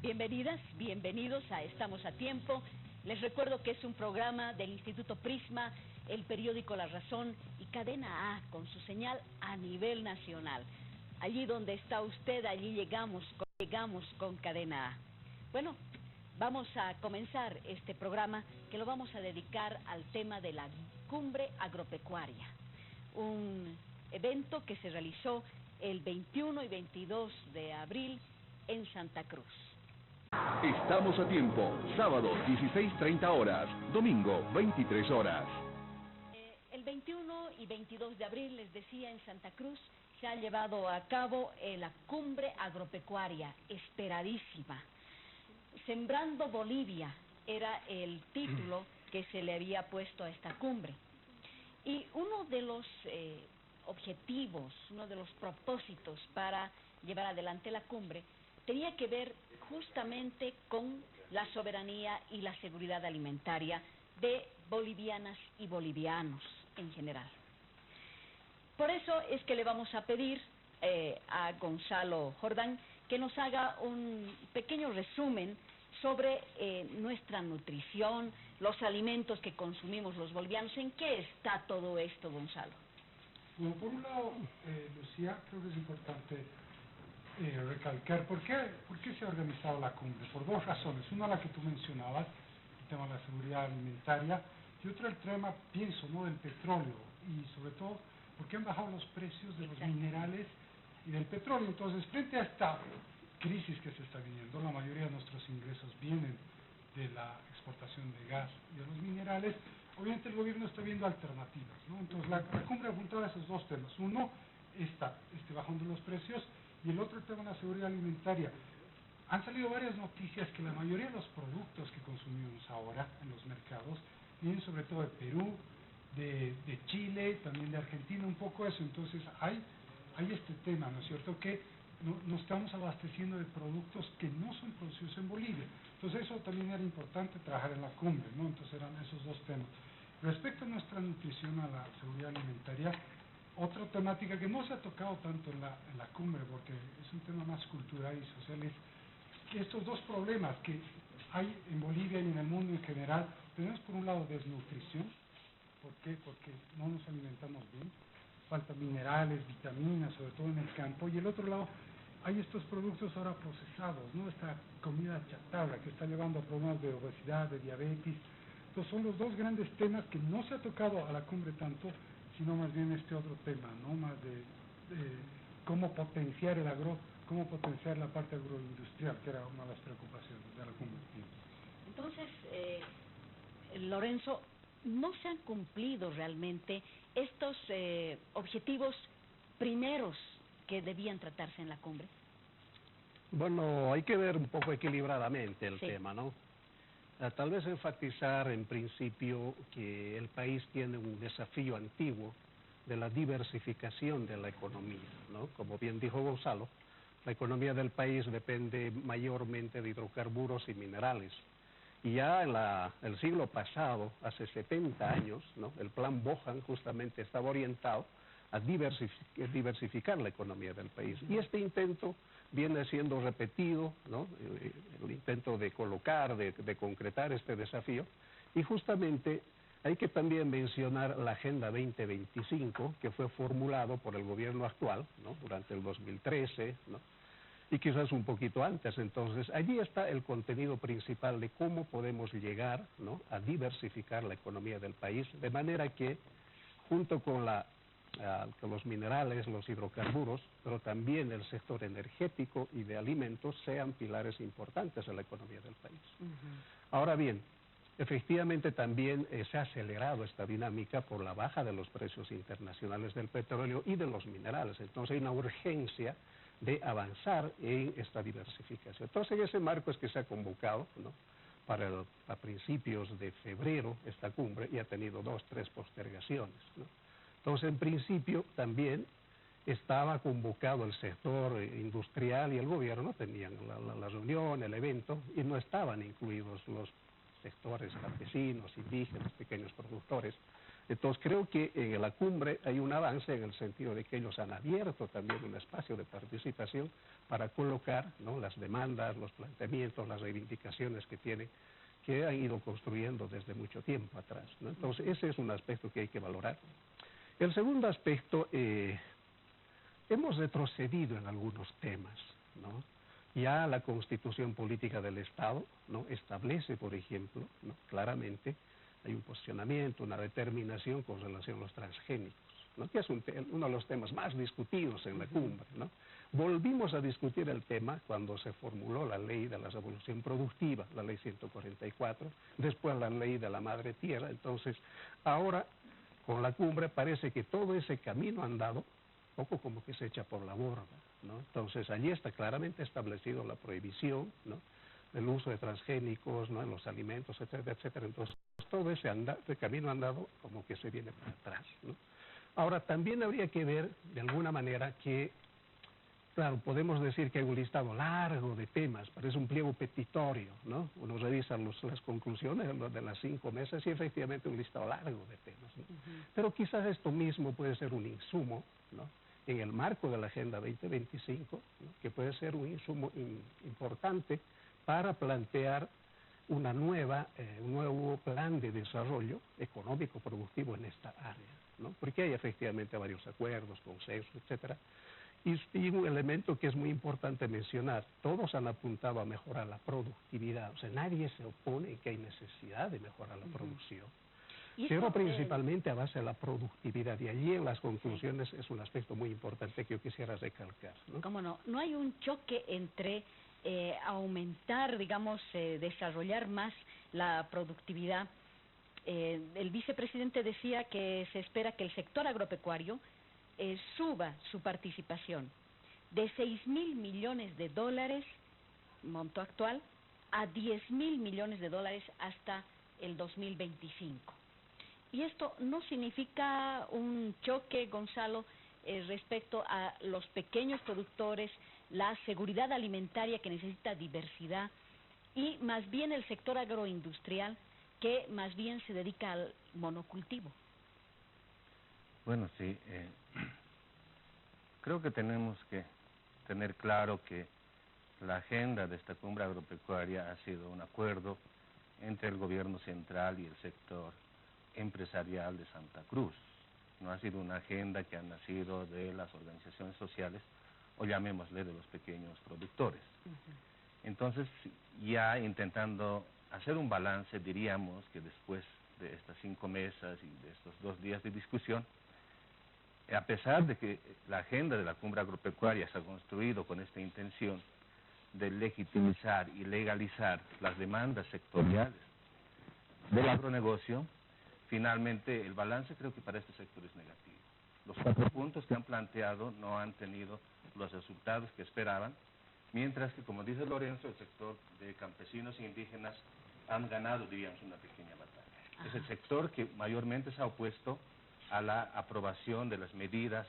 Bienvenidas, bienvenidos a Estamos a Tiempo. Les recuerdo que es un programa del Instituto Prisma, el periódico La Razón y Cadena A con su señal a nivel nacional. Allí donde está usted, allí llegamos con Cadena A. Bueno, vamos a comenzar este programa que lo vamos a dedicar al tema de la Cumbre Agropecuaria, un evento que se realizó el 21 y 22 de abril en Santa Cruz. Estamos a tiempo, sábado 16:30 horas, domingo 23 horas. El 21 y 22 de abril, les decía, en Santa Cruz se ha llevado a cabo la Cumbre Agropecuaria, esperadísima. Sembrando Bolivia era el título que se le había puesto a esta cumbre. Y uno de los objetivos, uno de los propósitos para llevar adelante la cumbre tenía que ver justamente con la soberanía y la seguridad alimentaria de bolivianas y bolivianos en general. Por eso es que le vamos a pedir a Gonzalo Jordán que nos haga un pequeño resumen sobre nuestra nutrición, los alimentos que consumimos los bolivianos. ¿En qué está todo esto, Gonzalo? Bueno, por un lado, Lucía, creo que es importante recalcar por qué se ha organizado la cumbre. Por dos razones. Una, la que tú mencionabas, el tema de la seguridad alimentaria, y otra, el tema, pienso, ¿no?, del petróleo, y sobre todo porque han bajado los precios de los minerales y del petróleo. Entonces, frente a esta crisis que se está viviendo, la mayoría de nuestros ingresos vienen de la exportación de gas y de los minerales. Obviamente el gobierno está viendo alternativas, ¿no? Entonces la cumbre apuntaba a esos dos temas. Uno, este bajón de los precios, y el otro, el tema de la seguridad alimentaria. Han salido varias noticias que la mayoría de los productos que consumimos ahora en los mercados vienen sobre todo de Perú, de Chile, también de Argentina, un poco eso. Entonces hay este tema, ¿no es cierto?, que nos estamos abasteciendo de productos que no son producidos en Bolivia. Entonces eso también era importante trabajar en la cumbre, ¿no? Entonces eran esos dos temas. Respecto a nuestra nutrición, a la seguridad alimentaria, otra temática que no se ha tocado tanto en la cumbre, porque es un tema más cultural y social, es que estos dos problemas que hay en Bolivia y en el mundo en general. Tenemos por un lado desnutrición. ¿Por qué? Porque no nos alimentamos bien, faltan minerales, vitaminas, sobre todo en el campo, y el otro lado hay estos productos ahora procesados, ¿no?, esta comida chatarra que está llevando a problemas de obesidad, de diabetes. Entonces son los dos grandes temas que no se ha tocado a la cumbre tanto, sino más bien este otro tema, ¿no?, más de cómo potenciar cómo potenciar la parte agroindustrial, que era una de las preocupaciones de la cumbre. Entonces, Lorenzo, ¿no se han cumplido realmente estos objetivos primeros que debían tratarse en la cumbre? Bueno, hay que ver un poco equilibradamente el tema, ¿no? Tal vez enfatizar en principio que el país tiene un desafío antiguo de la diversificación de la economía, ¿no? Como bien dijo Gonzalo, la economía del país depende mayormente de hidrocarburos y minerales. Y ya en el siglo pasado, hace 70 años, ¿no?, el plan Bohan justamente estaba orientado a diversificar la economía del país. Y este intento viene siendo repetido, ¿no?, el intento de colocar, de concretar este desafío. Y justamente hay que también mencionar la Agenda 2025, que fue formulado por el gobierno actual, ¿no?, durante el 2013, ¿no?, y quizás un poquito antes. Entonces, allí está el contenido principal de cómo podemos llegar, ¿no?, a diversificar la economía del país, de manera que, junto con los minerales, los hidrocarburos, pero también el sector energético y de alimentos sean pilares importantes en la economía del país. Ahora bien, efectivamente también se ha acelerado esta dinámica por la baja de los precios internacionales del petróleo y de los minerales. Entonces hay una urgencia de avanzar en esta diversificación. Entonces en ese marco es que se ha convocado, ¿no?, a principios de febrero esta cumbre, y ha tenido 2, 3 postergaciones, ¿no? Entonces en principio también estaba convocado el sector industrial y el gobierno, tenían la reunión, el evento, y no estaban incluidos los sectores campesinos, indígenas, pequeños productores. Entonces creo que en la cumbre hay un avance en el sentido de que ellos han abierto también un espacio de participación para colocar, ¿no?, las demandas, los planteamientos, las reivindicaciones que tienen, que han ido construyendo desde mucho tiempo atrás, ¿no? Entonces ese es un aspecto que hay que valorar. El segundo aspecto, hemos retrocedido en algunos temas, ¿no? Ya la Constitución Política del Estado, ¿no?, establece, por ejemplo, ¿no?, claramente hay un posicionamiento, una determinación con relación a los transgénicos, ¿no?, que es uno de los temas más discutidos en la cumbre, ¿no? Volvimos a discutir el tema cuando se formuló la ley de la revolución productiva, la ley 144, después la ley de la madre tierra. Entonces, ahora con la cumbre parece que todo ese camino andado, poco como que se echa por la borda, ¿no? Entonces, allí está claramente establecido la prohibición, ¿no?, del uso de transgénicos, ¿no?, en los alimentos, etcétera, etcétera. Entonces, todo ese camino andado como que se viene para atrás, ¿no? Ahora, también habría que ver, de alguna manera, que, claro, podemos decir que hay un listado largo de temas, parece un pliego petitorio, ¿no? Uno revisa las conclusiones de las 5 mesas y efectivamente un listado largo de temas, ¿no? Pero quizás esto mismo puede ser un insumo, ¿no?, en el marco de la Agenda 2025, ¿no?, que puede ser un insumo importante para plantear un nuevo plan de desarrollo económico productivo en esta área, ¿no? Porque hay efectivamente varios acuerdos, consensos, etcétera. Y un elemento que es muy importante mencionar, todos han apuntado a mejorar la productividad, o sea, nadie se opone en que hay necesidad de mejorar la producción, pero principalmente a base de la productividad, y allí en las conclusiones es un aspecto muy importante que yo quisiera recalcar, ¿no? ¿Cómo no? No hay un choque entre aumentar, digamos, desarrollar más la productividad. El vicepresidente decía que se espera que el sector agropecuario suba su participación de 6.000 millones de dólares, monto actual, a 10.000 millones de dólares hasta el 2025. Y esto no significa un choque, Gonzalo, respecto a los pequeños productores, la seguridad alimentaria que necesita diversidad, y más bien el sector agroindustrial que más bien se dedica al monocultivo. Bueno, sí, creo que tenemos que tener claro que la agenda de esta cumbre agropecuaria ha sido un acuerdo entre el gobierno central y el sector empresarial de Santa Cruz. No ha sido una agenda que ha nacido de las organizaciones sociales, o llamémosle de los pequeños productores. Entonces, ya intentando hacer un balance, diríamos que después de estas 5 mesas y de estos 2 días de discusión, a pesar de que la agenda de la cumbre agropecuaria se ha construido con esta intención de legitimizar y legalizar las demandas sectoriales del agronegocio, finalmente el balance creo que para este sector es negativo. Los 4 puntos que han planteado no han tenido los resultados que esperaban, mientras que, como dice Lorenzo, el sector de campesinos e indígenas han ganado, diríamos, una pequeña batalla. Es el sector que mayormente se ha opuesto a la aprobación de las medidas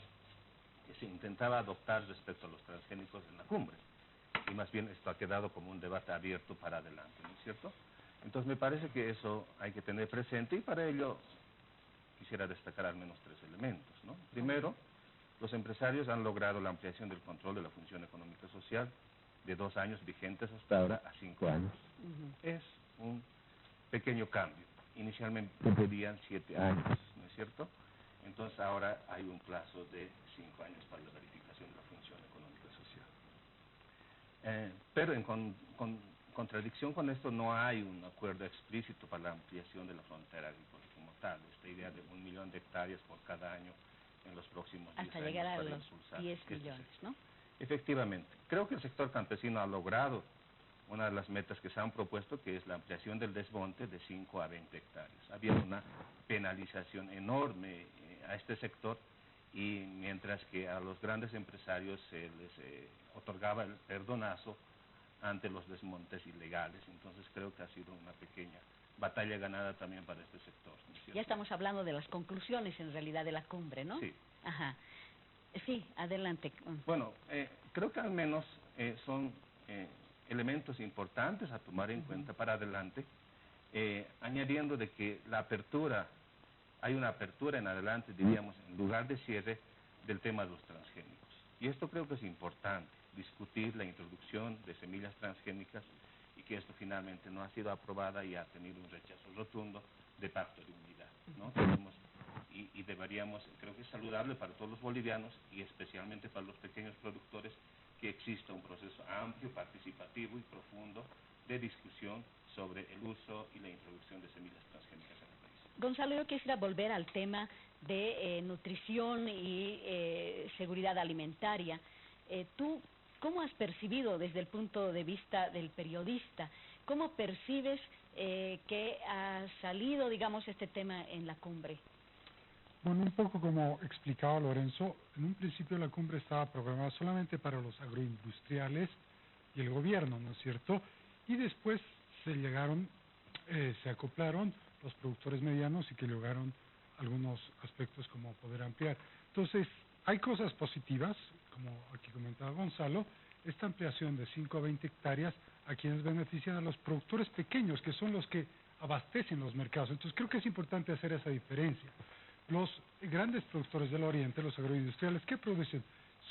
que se intentaba adoptar respecto a los transgénicos en la cumbre. Y más bien esto ha quedado como un debate abierto para adelante, ¿no es cierto? Entonces me parece que eso hay que tener presente, y para ello quisiera destacar al menos 3 elementos, ¿no? Primero, los empresarios han logrado la ampliación del control de la función económica social de 2 años vigentes hasta ahora a 5 años. Es un pequeño cambio. Inicialmente pedían 7 años, ¿no es cierto? Entonces ahora hay un plazo de 5 años para la verificación de la función económica social. Pero en contradicción con esto no hay un acuerdo explícito para la ampliación de la frontera agrícola como tal. Esta idea de 1 millón de hectáreas por cada año en los próximos 10 años. Hasta llegar a los 10 millones, ¿no? Efectivamente. Creo que el sector campesino ha logrado una de las metas que se han propuesto, que es la ampliación del desmonte de 5 a 20 hectáreas. Había una penalización enorme a este sector, y mientras que a los grandes empresarios se les otorgaba el perdonazo ante los desmontes ilegales. Entonces creo que ha sido una pequeña batalla ganada también para este sector, ¿no es cierto? Ya estamos hablando de las conclusiones en realidad de la cumbre, ¿no? Sí. Ajá. Sí, adelante. Bueno, creo que al menos son elementos importantes a tomar en cuenta para adelante, añadiendo de que la apertura hay una apertura en adelante, diríamos, en lugar de cierre, del tema de los transgénicos. Y esto creo que es importante, discutir la introducción de semillas transgénicas y que esto finalmente no ha sido aprobada y ha tenido un rechazo rotundo de pacto de unidad, ¿no? Y deberíamos, creo que es saludable para todos los bolivianos y especialmente para los pequeños productores que exista un proceso amplio, participativo y profundo de discusión sobre el uso y la introducción de semillas transgénicas en el país. Gonzalo, yo quisiera volver al tema de nutrición y seguridad alimentaria. ¿Tú cómo has percibido desde el punto de vista del periodista? ¿Cómo percibes que ha salido, digamos, este tema en la cumbre? Bueno, un poco como explicaba Lorenzo, en un principio la cumbre estaba programada solamente para los agroindustriales y el gobierno, ¿no es cierto? Y después se acoplaron los productores medianos y que lograron algunos aspectos como poder ampliar. Entonces, hay cosas positivas, como aquí comentaba Gonzalo, esta ampliación de 5 a 20 hectáreas a quienes benefician a los productores pequeños, que son los que abastecen los mercados. Entonces, creo que es importante hacer esa diferencia. Los grandes productores del oriente, los agroindustriales, ¿qué producen?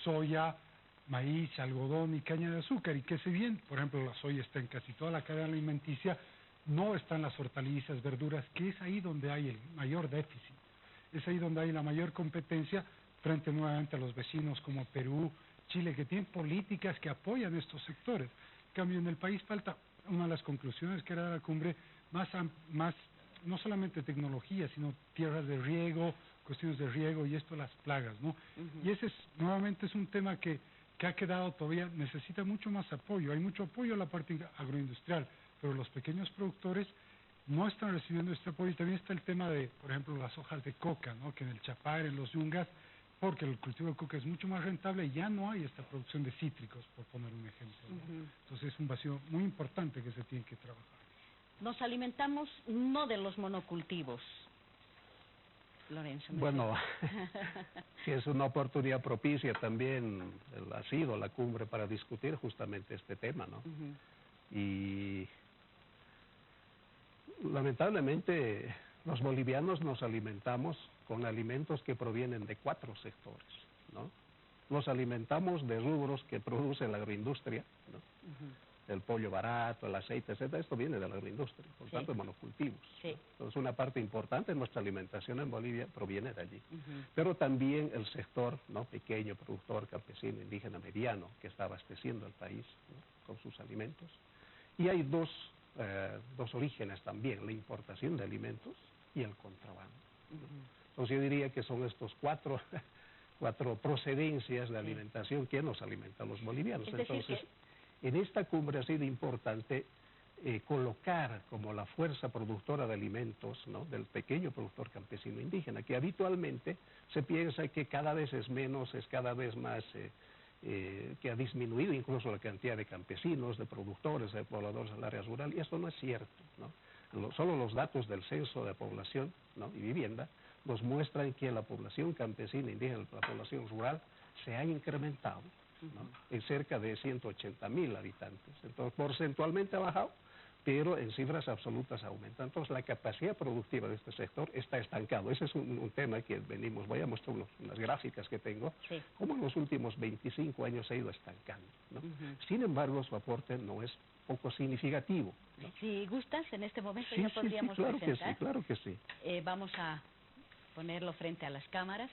Soya, maíz, algodón y caña de azúcar, y que si bien, por ejemplo, la soya está en casi toda la cadena alimenticia, no están las hortalizas, verduras, que es ahí donde hay el mayor déficit, es ahí donde hay la mayor competencia frente nuevamente a los vecinos como Perú, Chile, que tienen políticas que apoyan estos sectores. En cambio, en el país falta una de las conclusiones que era de la cumbre, más no solamente tecnología, sino tierras de riego, cuestiones de riego y esto las plagas, ¿no? Y ese nuevamente es un tema que ha quedado todavía, necesita mucho más apoyo. Hay mucho apoyo a la parte agroindustrial, pero los pequeños productores no están recibiendo este apoyo. Y también está el tema de, por ejemplo, las hojas de coca, ¿no? Que en el Chapare, en los yungas, porque el cultivo de coca es mucho más rentable y ya no hay esta producción de cítricos, por poner un ejemplo, ¿no? Entonces es un vacío muy importante que se tiene que trabajar. Nos alimentamos no de los monocultivos, Lorenzo. Bueno, sí es una oportunidad propicia también, ha sido la cumbre para discutir justamente este tema, ¿no? Y lamentablemente los bolivianos nos alimentamos con alimentos que provienen de 4 sectores, ¿no? Nos alimentamos de rubros que produce la agroindustria, ¿no? El pollo barato, el aceite, etc. Esto viene de la agroindustria, por tanto, de monocultivos. Sí. Entonces, una parte importante de nuestra alimentación en Bolivia proviene de allí. Pero también el sector, ¿no? Pequeño, productor, campesino, indígena, mediano, que está abasteciendo al país, ¿no? Con sus alimentos. Y hay dos orígenes también, la importación de alimentos y el contrabando. Entonces, yo diría que son estos cuatro procedencias de alimentación que nos alimentan los bolivianos. Es decir, entonces, en esta cumbre ha sido importante colocar como la fuerza productora de alimentos, ¿no? Del pequeño productor campesino indígena, que habitualmente se piensa que cada vez es menos, es cada vez más, que ha disminuido incluso la cantidad de campesinos, de productores, de pobladores del área rural, y eso no es cierto, ¿no? Solo los datos del censo de población, ¿no? Y vivienda nos muestran que la población campesina indígena, la población rural, se ha incrementado, ¿no? En cerca de 180.000 habitantes. Entonces, porcentualmente ha bajado, pero en cifras absolutas aumenta. Entonces, la capacidad productiva de este sector está estancado. Ese es un tema que voy a mostrar unas gráficas que tengo, cómo en los últimos 25 años se ha ido estancando, ¿no? Sin embargo, su aporte no es poco significativo, ¿no? Si gustas, en este momento sí, ya podríamos claro presentar. Que sí, claro que sí. Vamos a ponerlo frente a las cámaras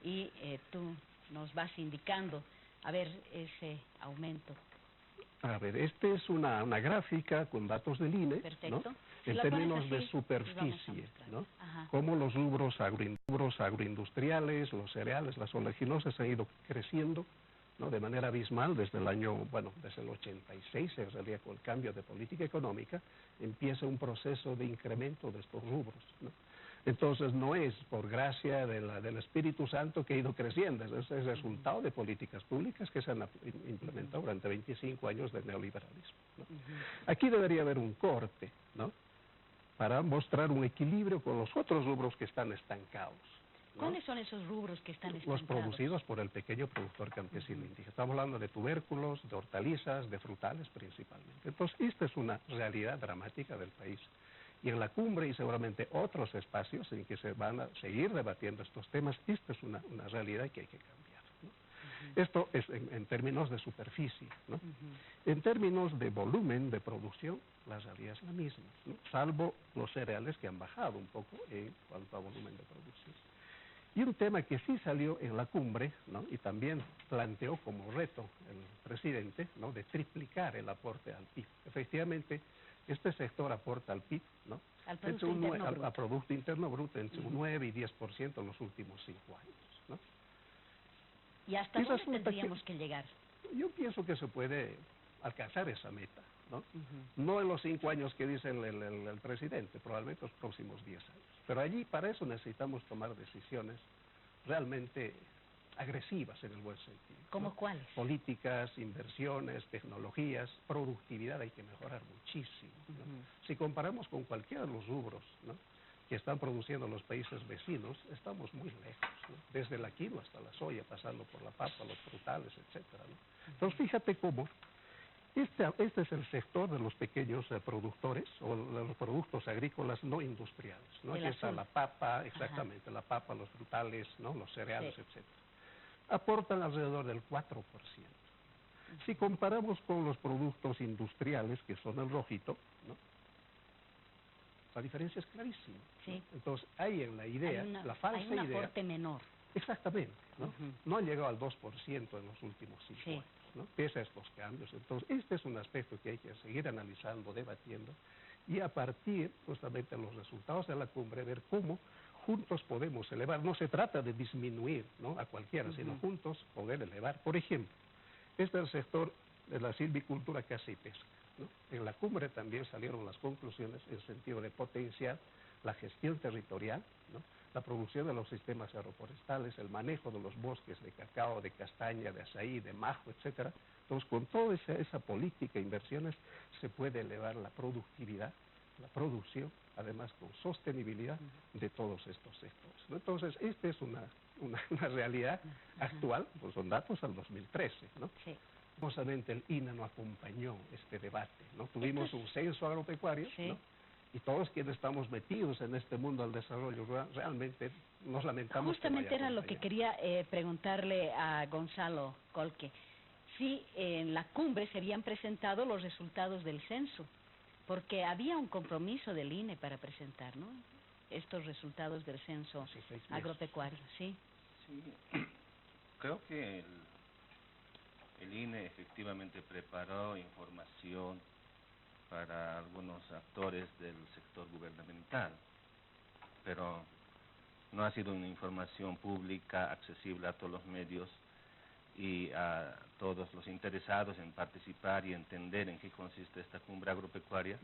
y tú nos vas indicando, a ver, ese aumento. A ver, esta es una gráfica con datos del INE, Perfecto. ¿no? Si En la términos pones de así, superficie, ¿no? Ajá. Cómo los rubros agroindustriales, los cereales, las oleaginosas han ido creciendo, ¿no? De manera abismal desde el desde el 86, en realidad con el cambio de política económica, empieza un proceso de incremento de estos rubros, ¿no? Entonces no es por gracia del Espíritu Santo que ha ido creciendo, es el resultado de políticas públicas que se han implementado durante 25 años de neoliberalismo, ¿no? Aquí debería haber un corte, ¿no? Para mostrar un equilibrio con los otros rubros que están estancados, ¿no? ¿Cuáles son esos rubros que están estancados? Los producidos por el pequeño productor campesino indígena. Estamos hablando de tubérculos, de hortalizas, de frutales principalmente. Entonces, esta es una realidad dramática del país. Y en la cumbre y seguramente otros espacios en que se van a seguir debatiendo estos temas, esta es una realidad que hay que cambiar, ¿no? Esto es en términos de superficie, ¿no? En términos de volumen de producción, la realidad es la misma, ¿no? Salvo los cereales que han bajado un poco en cuanto a volumen de producción. Y un tema que sí salió en la cumbre, ¿no? Y también planteó como reto el presidente, ¿no? De triplicar el aporte al PIB. Efectivamente, este sector aporta al PIB, ¿no? Al Producto Interno Bruto. Al Producto Interno Bruto entre un 9 y 10% en los últimos 5 años, ¿no? ¿Y hasta dónde tendríamos que llegar? Yo pienso que se puede alcanzar esa meta, ¿no? No en los 5 años que dice el presidente, probablemente los próximos 10 años. Pero allí para eso necesitamos tomar decisiones realmente agresivas en el buen sentido, ¿Cómo ¿no? cuáles? Políticas, inversiones, tecnologías, productividad hay que mejorar muchísimo, ¿no? Si comparamos con cualquiera de los rubros, ¿no? que están produciendo los países vecinos, estamos muy lejos, ¿no? Desde la quinoa hasta la soya, pasando por la papa, los frutales, etcétera, ¿no? Entonces fíjate cómo este es el sector de los pequeños productores o de los productos agrícolas no industriales, ¿no? Aquí está la papa, exactamente, la papa, los frutales, ¿no? Los cereales, etcétera. Aportan alrededor del 4%. Si comparamos con los productos industriales, que son el rojito, ¿no? La diferencia es clarísima. Sí. Entonces, hay en la idea, la falsa idea... Hay un aporte menor. Exactamente, ¿no? No ha llegado al 2% en los últimos 5 años, ¿no? Pese a estos cambios. Entonces, este es un aspecto que hay que seguir analizando, debatiendo, y a partir, justamente, de los resultados de la cumbre, ver cómo juntos podemos elevar. No se trata de disminuir, ¿no? a cualquiera, sino juntos poder elevar. Por ejemplo, este es el sector de la silvicultura, caza y pesca, ¿no? En la cumbre también salieron las conclusiones en sentido de potenciar la gestión territorial, ¿no? La producción de los sistemas agroforestales, el manejo de los bosques de cacao, de castaña, de azaí, de majo, etcétera. Entonces, con toda esa política de inversiones se puede elevar la productividad, la producción, además con sostenibilidad de todos estos sectores, ¿no? Entonces, esta es una realidad actual, pues son datos al 2013, ¿no? Sí. Justamente el INA no acompañó este debate, ¿no? Tuvimos un censo agropecuario, ¿no? Y todos quienes estamos metidos en este mundo del desarrollo rural, realmente nos lamentamos. Justamente era lo que quería preguntarle a Gonzalo Colque. Si en la cumbre se habían presentado los resultados del censo, porque había un compromiso del INE para presentar, ¿no? Estos resultados del censo agropecuario, ¿sí? Sí, creo que el INE efectivamente preparó información para algunos actores del sector gubernamental, pero no ha sido una información pública, accesible a todos los medios y a todos los interesados en participar y entender en qué consiste esta cumbre agropecuaria,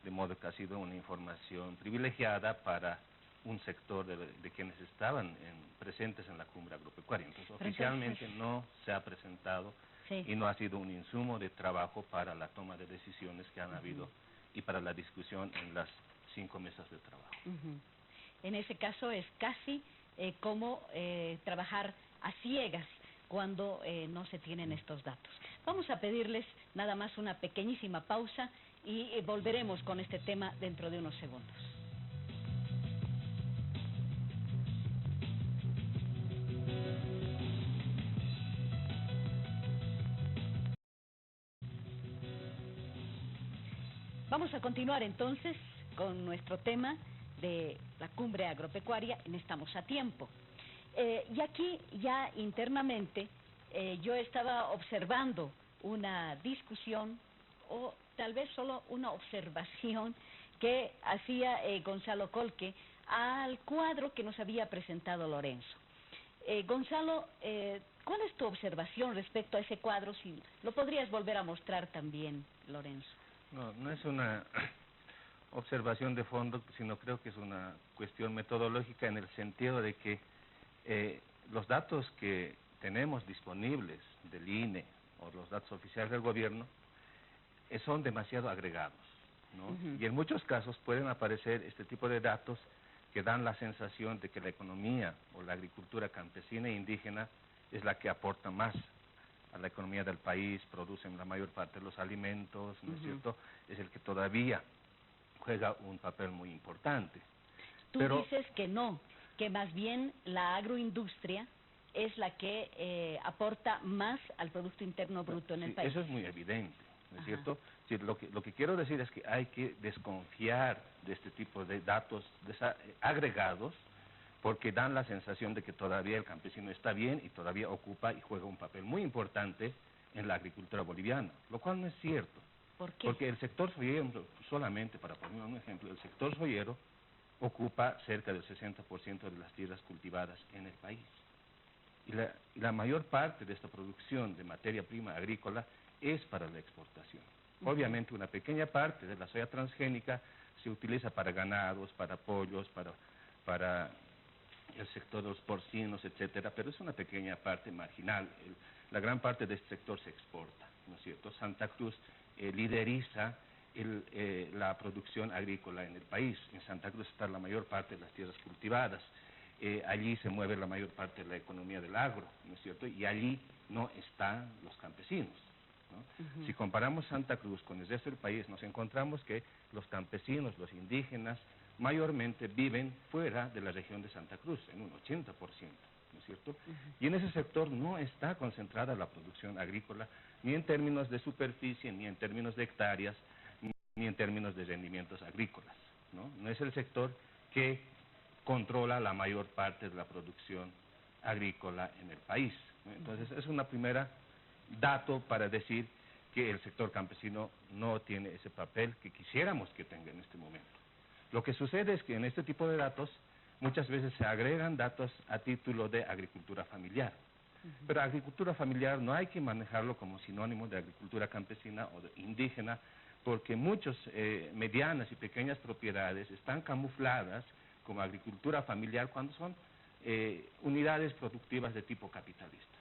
de modo que ha sido una información privilegiada para un sector de quienes estaban presentes en la cumbre agropecuaria. Entonces, oficialmente no se ha presentado y no ha sido un insumo de trabajo para la toma de decisiones que han habido y para la discusión en las 5 mesas de trabajo. En ese caso es casi como trabajar a ciegas cuando no se tienen estos datos. Vamos a pedirles nada más una pequeñísima pausa y volveremos con este tema dentro de unos segundos. Vamos a continuar entonces con nuestro tema de la cumbre agropecuaria en Estamos a Tiempo. Y aquí ya internamente yo estaba observando una discusión o tal vez solo una observación que hacía Gonzalo Colque al cuadro que nos había presentado Lorenzo. Gonzalo, ¿cuál es tu observación respecto a ese cuadro? Si lo podrías volver a mostrar también, Lorenzo. No es una observación de fondo, sino creo que es una cuestión metodológica en el sentido de que los datos que tenemos disponibles del INE o los datos oficiales del gobierno son demasiado agregados, ¿no? Y en muchos casos pueden aparecer este tipo de datos que dan la sensación de que la economía o la agricultura campesina e indígena es la que aporta más a la economía del país, producen la mayor parte de los alimentos, ¿no es cierto? Es el que todavía juega un papel muy importante. Tú Pero dices que no, que más bien la agroindustria es la que aporta más al Producto Interno Bruto en el sí, país. eso es muy evidente, ¿no es Ajá. cierto? Sí, lo que quiero decir es que hay que desconfiar de este tipo de datos agregados, porque dan la sensación de que todavía el campesino está bien y todavía ocupa y juega un papel muy importante en la agricultura boliviana, lo cual no es cierto. ¿Por qué? Porque el sector soyero, solamente para poner un ejemplo, el sector soyero ocupa cerca del 60% de las tierras cultivadas en el país. Y la mayor parte de esta producción de materia prima agrícola es para la exportación. Obviamente una pequeña parte de la soya transgénica se utiliza para ganados, para pollos, para el sector de los porcinos, etcétera, pero es una pequeña parte marginal. La gran parte de este sector se exporta, ¿no es cierto? Santa Cruz lideriza la producción agrícola en el país. En Santa Cruz está la mayor parte de las tierras cultivadas. Allí se mueve la mayor parte de la economía del agro, ¿no es cierto? Y allí no están los campesinos, ¿no? Si comparamos Santa Cruz con el resto del país, nos encontramos que los campesinos, los indígenas, mayormente viven fuera de la región de Santa Cruz, en un 80%, ¿no es cierto? Y en ese sector no está concentrada la producción agrícola, ni en términos de superficie, ni en términos de hectáreas, ni en términos de rendimientos agrícolas, ¿no? No es el sector que controla la mayor parte de la producción agrícola en el país, ¿no? Entonces, es una primera dato para decir que el sector campesino no tiene ese papel que quisiéramos que tenga en este momento. Lo que sucede es que en este tipo de datos muchas veces se agregan datos a título de agricultura familiar. Pero agricultura familiar no hay que manejarlo como sinónimo de agricultura campesina o de indígena, porque muchas medianas y pequeñas propiedades están camufladas como agricultura familiar cuando son unidades productivas de tipo capitalista.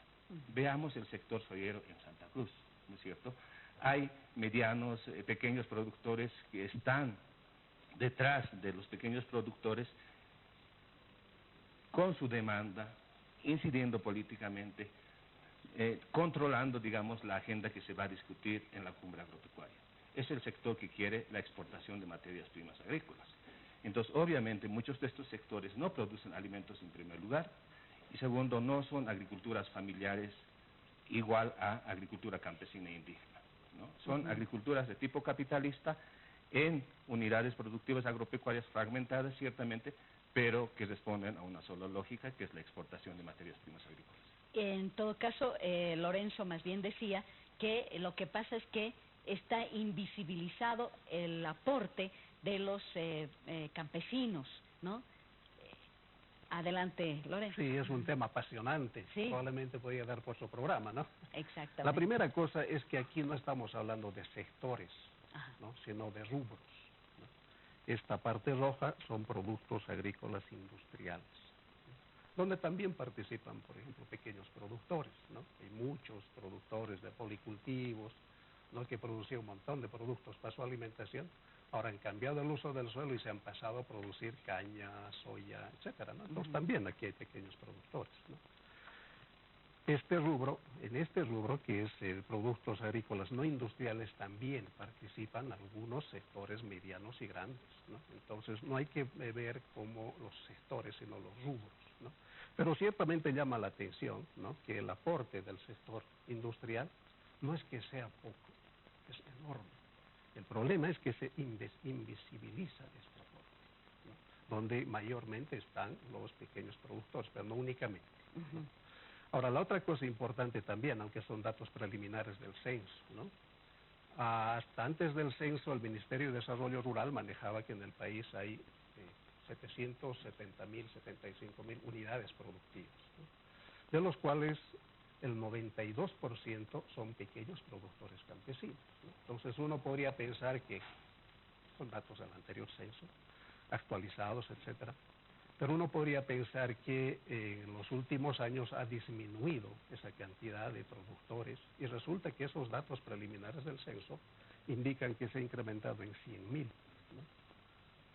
Veamos el sector soyero en Santa Cruz, ¿no es cierto? Hay medianos, pequeños productores que están detrás de los pequeños productores con su demanda, incidiendo políticamente, controlando, digamos, la agenda que se va a discutir en la cumbre agropecuaria. Es el sector que quiere la exportación de materias primas agrícolas. Entonces, obviamente, muchos de estos sectores no producen alimentos en primer lugar, y segundo, no son agriculturas familiares igual a agricultura campesina e indígena, ¿no? Son agriculturas de tipo capitalista en unidades productivas agropecuarias fragmentadas, ciertamente, pero que responden a una sola lógica, que es la exportación de materias primas agrícolas. En todo caso, Lorenzo más bien decía que lo que pasa es que está invisibilizado el aporte de los campesinos, ¿no? Adelante, Lorenzo. Sí, es un tema apasionante. Sí. Probablemente podría dar por su programa, ¿no? Exactamente. La primera cosa es que aquí no estamos hablando de sectores, Ajá. ¿no? Sino de rubros, ¿no? Esta parte roja son productos agrícolas industriales, ¿no? Donde también participan, por ejemplo, pequeños productores, ¿no? Hay muchos productores de policultivos, ¿no? Que producían un montón de productos para su alimentación. Ahora han cambiado el uso del suelo y se han pasado a producir caña, soya, etcétera, ¿no? Entonces también aquí hay pequeños productores, ¿no? En este rubro que es productos agrícolas no industriales, también participan algunos sectores medianos y grandes, ¿no? Entonces no hay que ver como los sectores, sino los rubros, ¿no? Pero ciertamente llama la atención, ¿no? Que el aporte del sector industrial no es que sea poco, es enorme. El problema es que se invisibiliza este aporte, ¿no? Donde mayormente están los pequeños productores, pero no únicamente, ¿no? Ahora, la otra cosa importante también, aunque son datos preliminares del censo, ¿no? Hasta antes del censo, el Ministerio de Desarrollo Rural manejaba que en el país hay 770.000, 75.000 unidades productivas, ¿no? De los cuales el 92% son pequeños productores campesinos, ¿no? Entonces uno podría pensar que son datos del anterior censo, actualizados, etcétera, pero uno podría pensar que en los últimos años ha disminuido esa cantidad de productores, y resulta que esos datos preliminares del censo indican que se ha incrementado en 100.000, ¿no?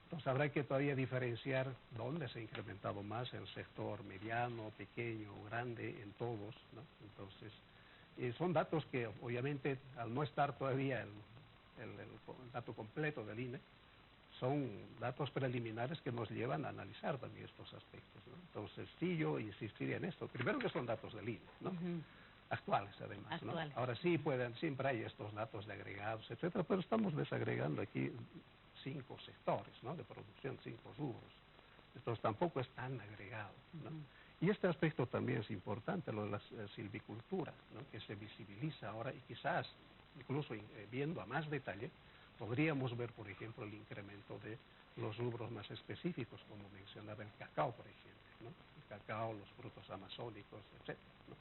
Entonces habrá que todavía diferenciar dónde se ha incrementado más, el sector mediano, pequeño, grande, en todos, ¿no? Entonces, son datos que obviamente, al no estar todavía el dato completo del INE, son datos preliminares que nos llevan a analizar también estos aspectos, ¿no? Entonces, sí, yo insistiría en esto. Primero que son datos del INE, ¿no? Actuales, además, Actuales. ¿no? Ahora sí, siempre hay estos datos de agregados, etcétera, pero estamos desagregando aquí 5 sectores, ¿no? De producción, 5 rubros. Entonces, tampoco es tan agregado, ¿no? Y este aspecto también es importante, lo de la silvicultura, ¿no? Que se visibiliza ahora y quizás, incluso viendo a más detalle, podríamos ver, por ejemplo, el incremento de los rubros más específicos, como mencionaba el cacao, por ejemplo, ¿no? El cacao, los frutos amazónicos, etcétera, ¿no?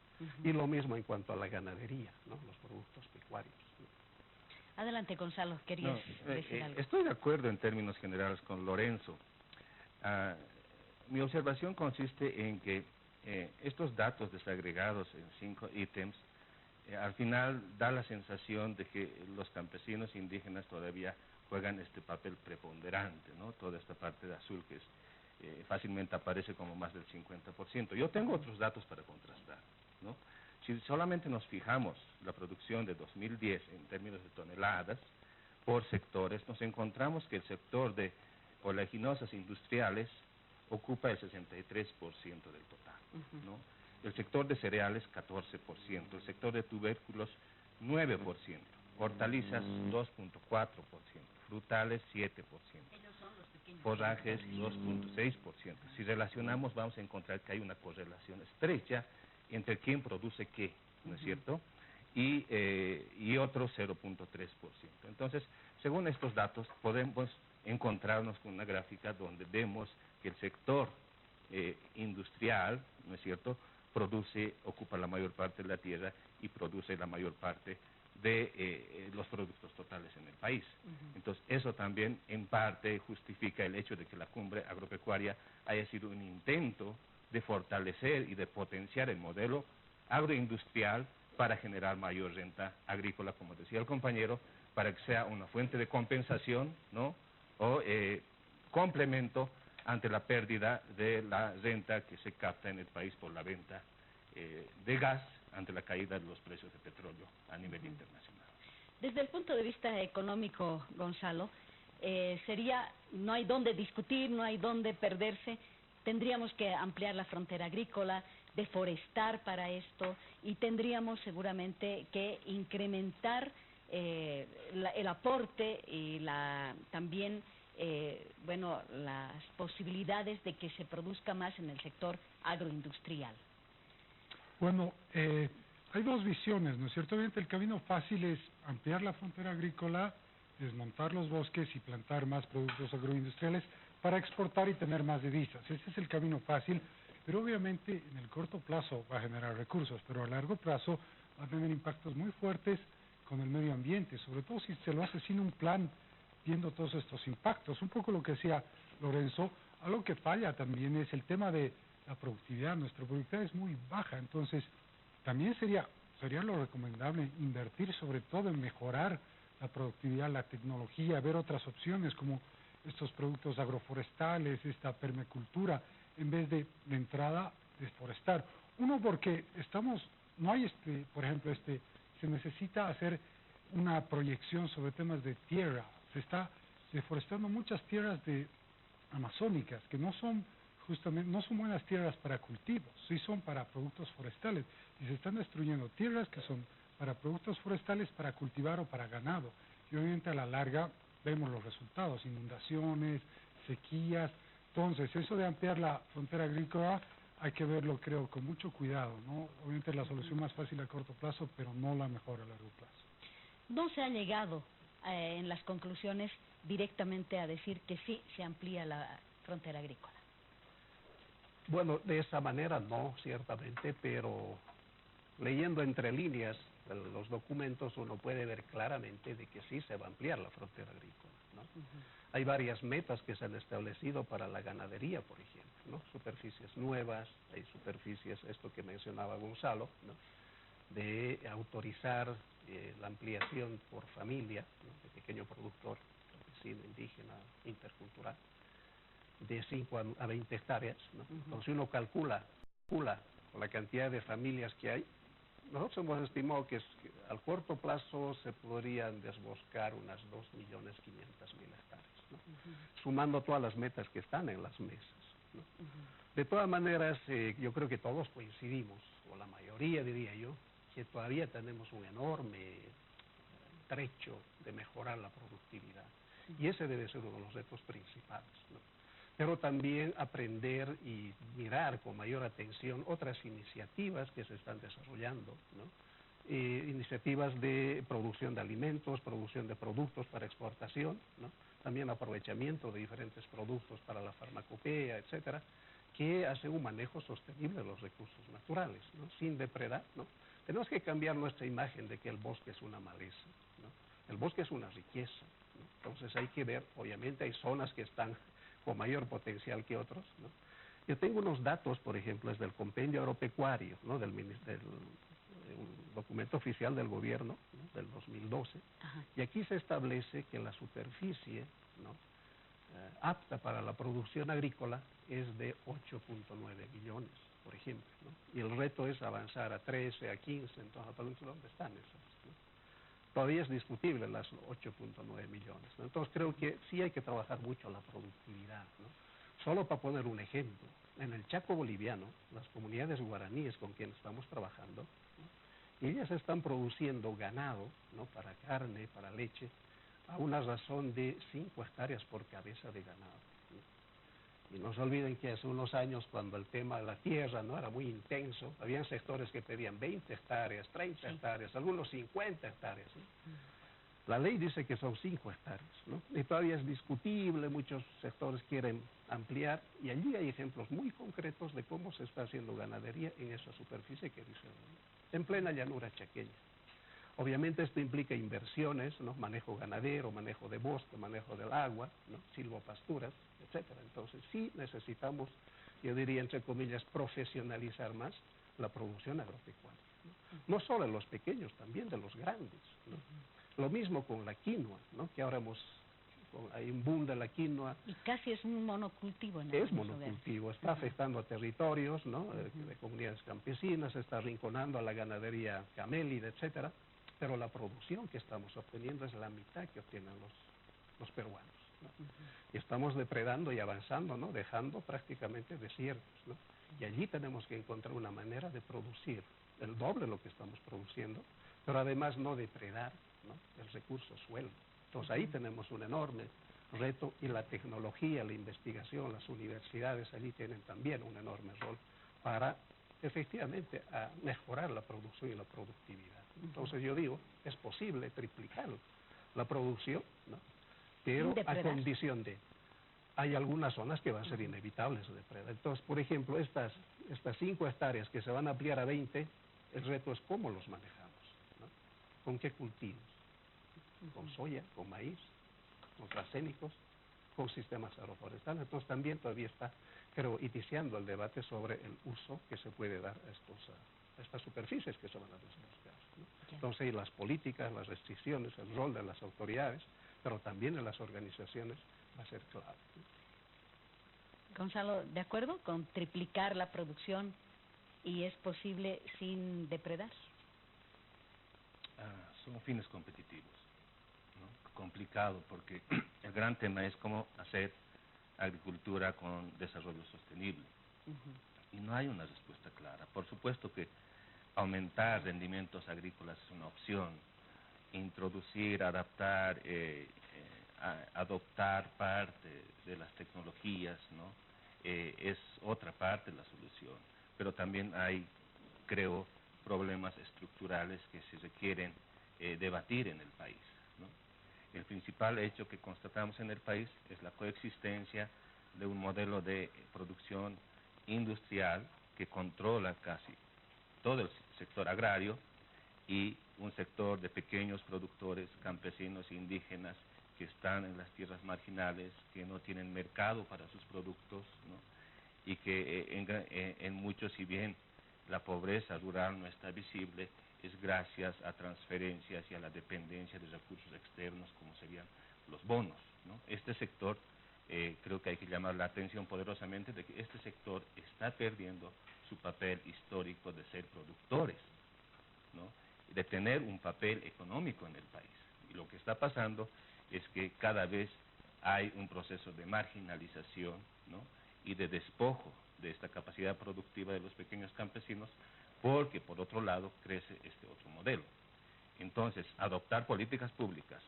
Y lo mismo en cuanto a la ganadería, ¿no? Los productos pecuarios, ¿no? Adelante, Gonzalo, querías decir algo. Estoy de acuerdo en términos generales con Lorenzo. Mi observación consiste en que estos datos desagregados en 5 ítems al final da la sensación de que los campesinos indígenas todavía juegan este papel preponderante, ¿no? Toda esta parte de azul que fácilmente aparece como más del 50%. Yo tengo otros datos para contrastar, ¿no? Si solamente nos fijamos la producción de 2010 en términos de toneladas por sectores, nos encontramos que el sector de oleaginosas industriales ocupa el 63% del total, ¿no? El sector de cereales, 14%, el sector de tubérculos, 9%, hortalizas, 2.4%, frutales, 7%, forrajes, 2.6%. Si relacionamos, vamos a encontrar que hay una correlación estrecha entre quién produce qué, ¿no es cierto? Y otro 0.3%. Entonces, según estos datos, podemos encontrarnos con una gráfica donde vemos que el sector industrial, ¿no es cierto?, ocupa la mayor parte de la tierra y produce la mayor parte de los productos totales en el país. Entonces, eso también en parte justifica el hecho de que la cumbre agropecuaria haya sido un intento de fortalecer y de potenciar el modelo agroindustrial para generar mayor renta agrícola, como decía el compañero, para que sea una fuente de compensación, ¿no?, o complemento ante la pérdida de la renta que se capta en el país por la venta de gas ante la caída de los precios de petróleo a nivel internacional. Desde el punto de vista económico, Gonzalo, no hay dónde discutir, no hay dónde perderse. Tendríamos que ampliar la frontera agrícola, deforestar para esto, y tendríamos seguramente que incrementar el aporte y también las posibilidades de que se produzca más en el sector agroindustrial. Bueno, hay dos visiones, ¿no es cierto? Obviamente el camino fácil es ampliar la frontera agrícola, desmontar los bosques y plantar más productos agroindustriales para exportar y tener más divisas. Ese es el camino fácil, pero obviamente en el corto plazo va a generar recursos, pero a largo plazo va a tener impactos muy fuertes con el medio ambiente, sobre todo si se lo hace sin un plan viendo todos estos impactos. Un poco lo que decía Lorenzo, algo que falla también es el tema de la productividad. Nuestra productividad es muy baja, entonces también sería lo recomendable invertir sobre todo en mejorar la productividad, la tecnología, ver otras opciones como estos productos agroforestales, esta permacultura, en vez de entrada deforestar. Uno, porque no hay por ejemplo, se necesita hacer una proyección sobre temas de tierra. Se está deforestando muchas tierras amazónicas que no son buenas tierras para cultivos, sí son para productos forestales, y se están destruyendo tierras que son para productos forestales, para cultivar o para ganado, y obviamente a la larga vemos los resultados, inundaciones, sequías. Entonces, eso de ampliar la frontera agrícola hay que verlo, creo, con mucho cuidado, ¿no? Obviamente la solución más fácil a corto plazo, pero no la mejor a largo plazo. No se ha llegado en las conclusiones directamente a decir que sí se amplía la frontera agrícola. Bueno, de esa manera no, ciertamente, pero leyendo entre líneas los documentos uno puede ver claramente de que sí se va a ampliar la frontera agrícola, ¿no? Hay varias metas que se han establecido para la ganadería, por ejemplo, ¿no? Superficies nuevas, hay superficies, esto que mencionaba Gonzalo, ¿no?, de autorizar la ampliación por familia, ¿no?, de pequeño productor, campesino, indígena, intercultural, de 5 a 20 hectáreas, ¿no? Entonces uno calcula la cantidad de familias que hay, nosotros hemos estimado que al corto plazo se podrían desboscar unas 2.500.000 hectáreas, ¿no? Sumando todas las metas que están en las mesas, ¿no? De todas maneras, yo creo que todos coincidimos, o la mayoría diría yo, que todavía tenemos un enorme trecho de mejorar la productividad. Y ese debe ser uno de los retos principales, ¿no? Pero también aprender y mirar con mayor atención otras iniciativas que se están desarrollando, ¿no? Iniciativas de producción de alimentos, producción de productos para exportación, ¿no? También aprovechamiento de diferentes productos para la farmacopea, etcétera, que hacen un manejo sostenible de los recursos naturales, ¿no? Sin depredar, ¿no? Tenemos que cambiar nuestra imagen de que el bosque es una maleza, ¿no? El bosque es una riqueza, ¿no? Entonces hay que ver, obviamente hay zonas que están con mayor potencial que otros, ¿no? Yo tengo unos datos, por ejemplo, es del compendio agropecuario, ¿no? Del un documento oficial del gobierno, ¿no? Del 2012, y aquí se establece que la superficie, ¿no? Apta para la producción agrícola es de 8.9 millones, por ejemplo, ¿no? Y el reto es avanzar a 13, a 15, entonces, ¿dónde están esas, ¿no? Todavía es discutible las 8.9 millones, ¿no? Entonces creo que sí hay que trabajar mucho la productividad, ¿no? Solo para poner un ejemplo, en el Chaco boliviano, las comunidades guaraníes con quienes estamos trabajando, ¿no? Ellas están produciendo ganado, ¿no? Para carne, para leche, a una razón de 5 hectáreas por cabeza de ganado, ¿no? Y no se olviden que hace unos años, cuando el tema de la tierra, ¿no? Era muy intenso, habían sectores que pedían 20 hectáreas, 30 hectáreas, algunos 50 hectáreas, ¿no? La ley dice que son 5 hectáreas, ¿no? Y todavía es discutible, muchos sectores quieren ampliar, y allí hay ejemplos muy concretos de cómo se está haciendo ganadería en esa superficie que dice, ¿no? En plena llanura chaqueña. Obviamente esto implica inversiones, ¿no? Manejo ganadero, manejo de bosque, manejo del agua, ¿no? Silvopasturas, etcétera. Entonces sí necesitamos, yo diría entre comillas, profesionalizar más la producción agropecuaria, ¿no? No solo de los pequeños, también de los grandes, ¿no? Lo mismo con la quinoa, ¿no? Que ahora hay un boom de la quinoa. Y casi es un monocultivo, ¿no? Es monocultivo, está afectando a territorios, ¿no? De comunidades campesinas, está arrinconando a la ganadería camélida, etcétera. Pero la producción que estamos obteniendo es la mitad que obtienen los peruanos, ¿no? Y estamos depredando y avanzando, ¿no? Dejando prácticamente desiertos, ¿no? Y allí tenemos que encontrar una manera de producir el doble de lo que estamos produciendo, pero además no depredar, ¿no? El recurso suelo. Entonces ahí tenemos un enorme reto, y la tecnología, la investigación, las universidades allí tienen también un enorme rol para efectivamente a mejorar la producción y la productividad. Entonces yo digo, es posible triplicar la producción, ¿no? Pero a condición de, hay algunas zonas que van a ser inevitables de depredar. Entonces, por ejemplo, estas 5 hectáreas que se van a ampliar a 20, el reto es cómo los manejamos, ¿no? ¿Con qué cultivos? Con soya, con maíz, con transgénicos, con sistemas agroforestales. Entonces también todavía está, creo, iniciando el debate sobre el uso que se puede dar a estas superficies que se van a desboscar, ¿no? Entonces ahí las políticas, las restricciones, el rol de las autoridades, pero también de las organizaciones va a ser clave, ¿no? Gonzalo, ¿de acuerdo con triplicar la producción y es posible sin depredar? Son fines competitivos, ¿no? Complicado, porque el gran tema es cómo hacer agricultura con desarrollo sostenible. Y no hay una respuesta clara. Por supuesto que aumentar rendimientos agrícolas es una opción, introducir, adaptar, adoptar parte de las tecnologías, ¿no? Es otra parte de la solución, pero también hay, creo, problemas estructurales que se requieren debatir en el país, ¿no? El principal hecho que constatamos en el país es la coexistencia de un modelo de producción industrial que controla casi todo el sector agrario y un sector de pequeños productores, campesinos e indígenas que están en las tierras marginales, que no tienen mercado para sus productos, ¿no? Y que en muchos, si bien la pobreza rural no está visible, es gracias a transferencias y a la dependencia de recursos externos como serían los bonos, ¿no? Este sector, creo que hay que llamar la atención poderosamente de que este sector está perdiendo su papel histórico de ser productores, ¿no? Y de tener un papel económico en el país. Y lo que está pasando es que cada vez hay un proceso de marginalización, ¿no? Y de despojo de esta capacidad productiva de los pequeños campesinos, porque por otro lado crece este otro modelo. Entonces, adoptar políticas públicas,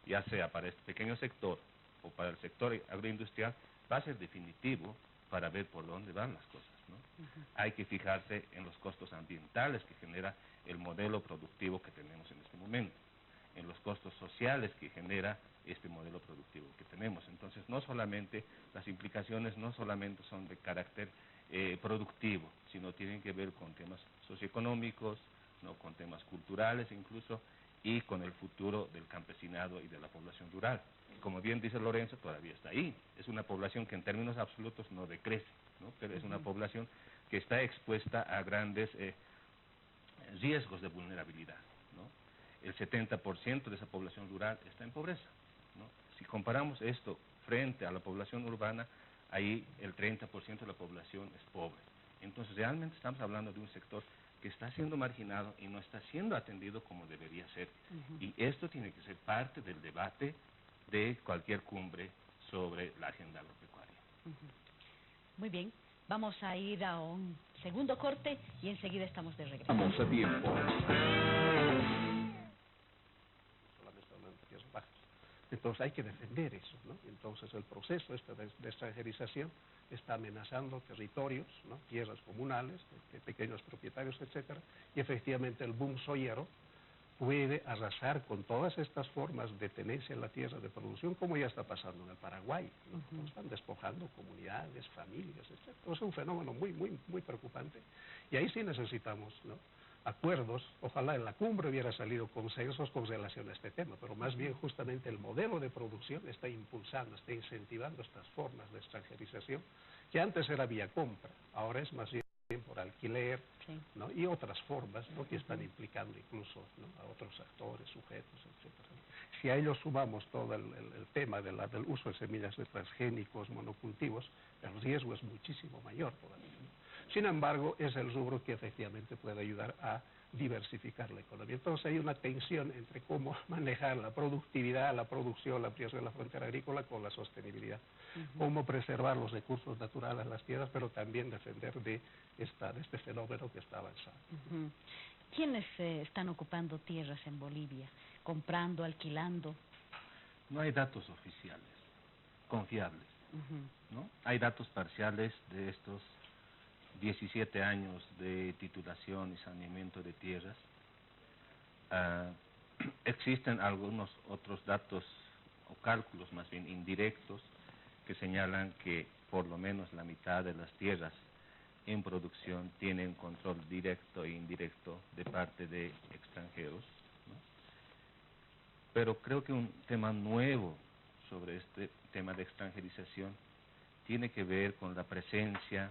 ya sea para este pequeño sector o para el sector agroindustrial, va a ser definitivo para ver por dónde van las cosas, ¿no? Hay que fijarse en los costos ambientales que genera el modelo productivo que tenemos en este momento, en los costos sociales que genera este modelo productivo que tenemos. Entonces, no solamente, las implicaciones no solamente son de carácter productivo, sino tienen que ver con temas socioeconómicos, ¿no? Con temas culturales incluso, y con el futuro del campesinado y de la población rural. Como bien dice Lorenzo, todavía está ahí. Es una población que en términos absolutos no decrece, ¿no? Pero es una población que está expuesta a grandes riesgos de vulnerabilidad, ¿no? El 70% de esa población rural está en pobreza, ¿no? Si comparamos esto frente a la población urbana, ahí el 30% de la población es pobre. Entonces, realmente estamos hablando de un sector que está siendo marginado y no está siendo atendido como debería ser. Y esto tiene que ser parte del debate de cualquier cumbre sobre la agenda agropecuaria. Muy bien, vamos a ir a un segundo corte y enseguida estamos de regreso. Estamos a tiempo. Solamente hablando de tierras bajas. Entonces hay que defender eso, ¿no? Entonces el proceso de extranjerización está amenazando territorios, ¿no? Tierras comunales, de pequeños propietarios, etcétera, y efectivamente el boom soyero puede arrasar con todas estas formas de tenencia en la tierra de producción, como ya está pasando en el Paraguay, ¿no? Están despojando comunidades, familias, etcétera. Es un fenómeno muy preocupante, y ahí sí necesitamos, ¿no? Acuerdos. Ojalá en la cumbre hubiera salido consensos con relación a este tema, pero más bien justamente el modelo de producción está impulsando, está incentivando estas formas de extranjerización, que antes era vía compra, ahora es más bien por alquiler, Sí. ¿no? Y otras formas, ¿no? Que están implicando incluso, ¿no? A otros actores, sujetos, etcétera. Si a ello sumamos todo el tema del uso de semillas de transgénicos, monocultivos, el riesgo es muchísimo mayor todavía, ¿no? Sin embargo, es el rubro que efectivamente puede ayudar a diversificar la economía. Entonces hay una tensión entre cómo manejar la productividad, la producción, la ampliación de la frontera agrícola con la sostenibilidad. Cómo preservar los recursos naturales, las tierras, pero también defender de este fenómeno que está avanzando. ¿Quiénes están ocupando tierras en Bolivia? ¿Comprando, alquilando? No hay datos oficiales, confiables, ¿no? Hay datos parciales de estos 17 años de titulación y saneamiento de tierras. Existen algunos otros datos o cálculos más bien indirectos que señalan que por lo menos la mitad de las tierras en producción tienen control directo e indirecto de parte de extranjeros, ¿no? Pero creo que un tema nuevo sobre este tema de extranjerización tiene que ver con la presencia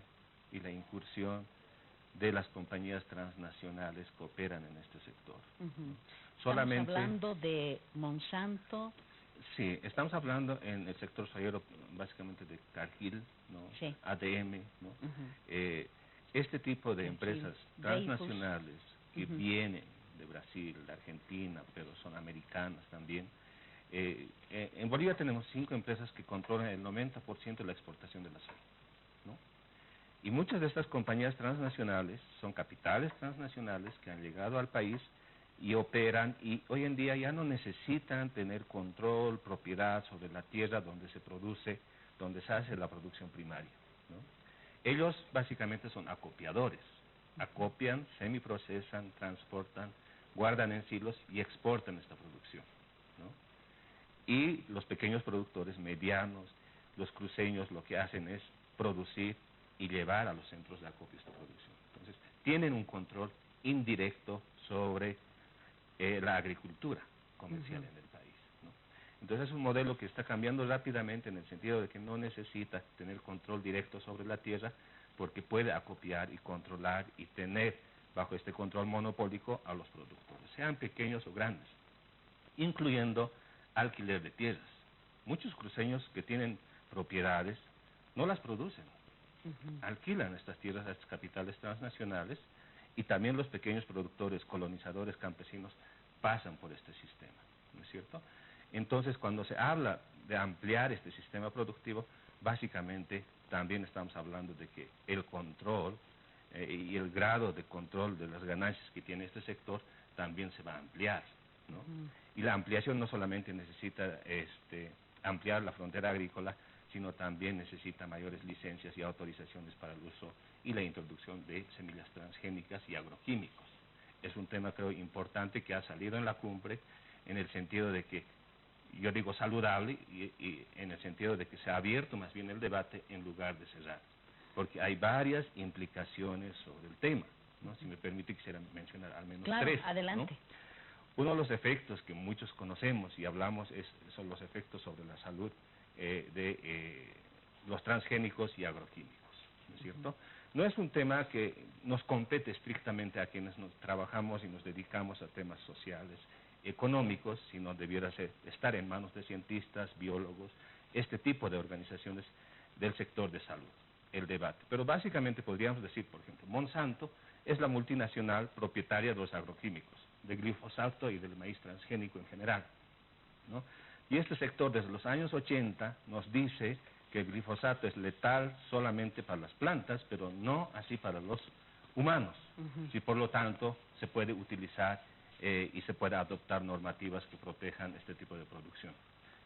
y la incursión de las compañías transnacionales que operan en este sector. Solamente, estamos hablando de Monsanto. Sí, estamos hablando en el sector soyero básicamente de Cargill, ¿no? Sí. ADM, ¿no? Este tipo de empresas transnacionales que vienen de Brasil, de Argentina, pero son americanas también. En Bolivia tenemos 5 empresas que controlan el 90% de la exportación de la soya, ¿no? Y muchas de estas compañías transnacionales son capitales transnacionales que han llegado al país y operan, y hoy en día ya no necesitan tener control, propiedad sobre la tierra donde se produce, donde se hace la producción primaria, ¿no? Ellos básicamente son acopiadores, acopian, semiprocesan, transportan, guardan en silos y exportan esta producción, ¿no? Y los pequeños productores medianos, los cruceños, lo que hacen es producir y llevar a los centros de acopio esta producción. Entonces, tienen un control indirecto sobre la agricultura comercial en el país, ¿no? Entonces es un modelo que está cambiando rápidamente en el sentido de que no necesita tener control directo sobre la tierra porque puede acopiar y controlar y tener bajo este control monopólico a los productores, sean pequeños o grandes, incluyendo alquiler de tierras. Muchos cruceños que tienen propiedades no las producen, alquilan estas tierras a estas capitales transnacionales y también los pequeños productores, colonizadores, campesinos, pasan por este sistema, ¿no es cierto? Entonces, cuando se habla de ampliar este sistema productivo, básicamente también estamos hablando de que el control y el grado de control de las ganancias que tiene este sector también se va a ampliar, ¿no? Y la ampliación no solamente necesita ampliar la frontera agrícola, sino también necesita mayores licencias y autorizaciones para el uso y la introducción de semillas transgénicas y agroquímicos. Es un tema, creo, importante que ha salido en la cumbre, en el sentido de que, yo digo saludable, y en el sentido de que se ha abierto más bien el debate en lugar de cerrar, porque hay varias implicaciones sobre el tema, ¿no? Si me permite, quisiera mencionar al menos tres. Claro, adelante. ¿No? Uno de los efectos que muchos conocemos y hablamos son los efectos sobre la salud de los transgénicos y agroquímicos, ¿no es cierto? No es un tema que nos compete estrictamente a quienes nos trabajamos y nos dedicamos a temas sociales, económicos, sino debiera estar en manos de cientistas, biólogos, este tipo de organizaciones del sector de salud, el debate. Pero básicamente podríamos decir, por ejemplo, Monsanto es la multinacional propietaria de los agroquímicos, del glifosato y del maíz transgénico en general, ¿no? Y este sector desde los años 80 nos dice que el glifosato es letal solamente para las plantas, pero no así para los humanos. Y por lo tanto se puede utilizar y se puede adoptar normativas que protejan este tipo de producción.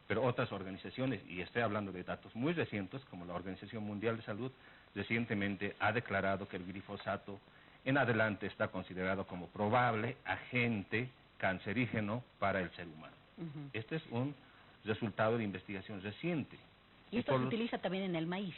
Pero otras organizaciones, y estoy hablando de datos muy recientes, como la Organización Mundial de Salud, recientemente ha declarado que el glifosato en adelante está considerado como probable agente cancerígeno para el ser humano. Este es un resultado de investigación reciente. Y esto se utiliza también en el maíz.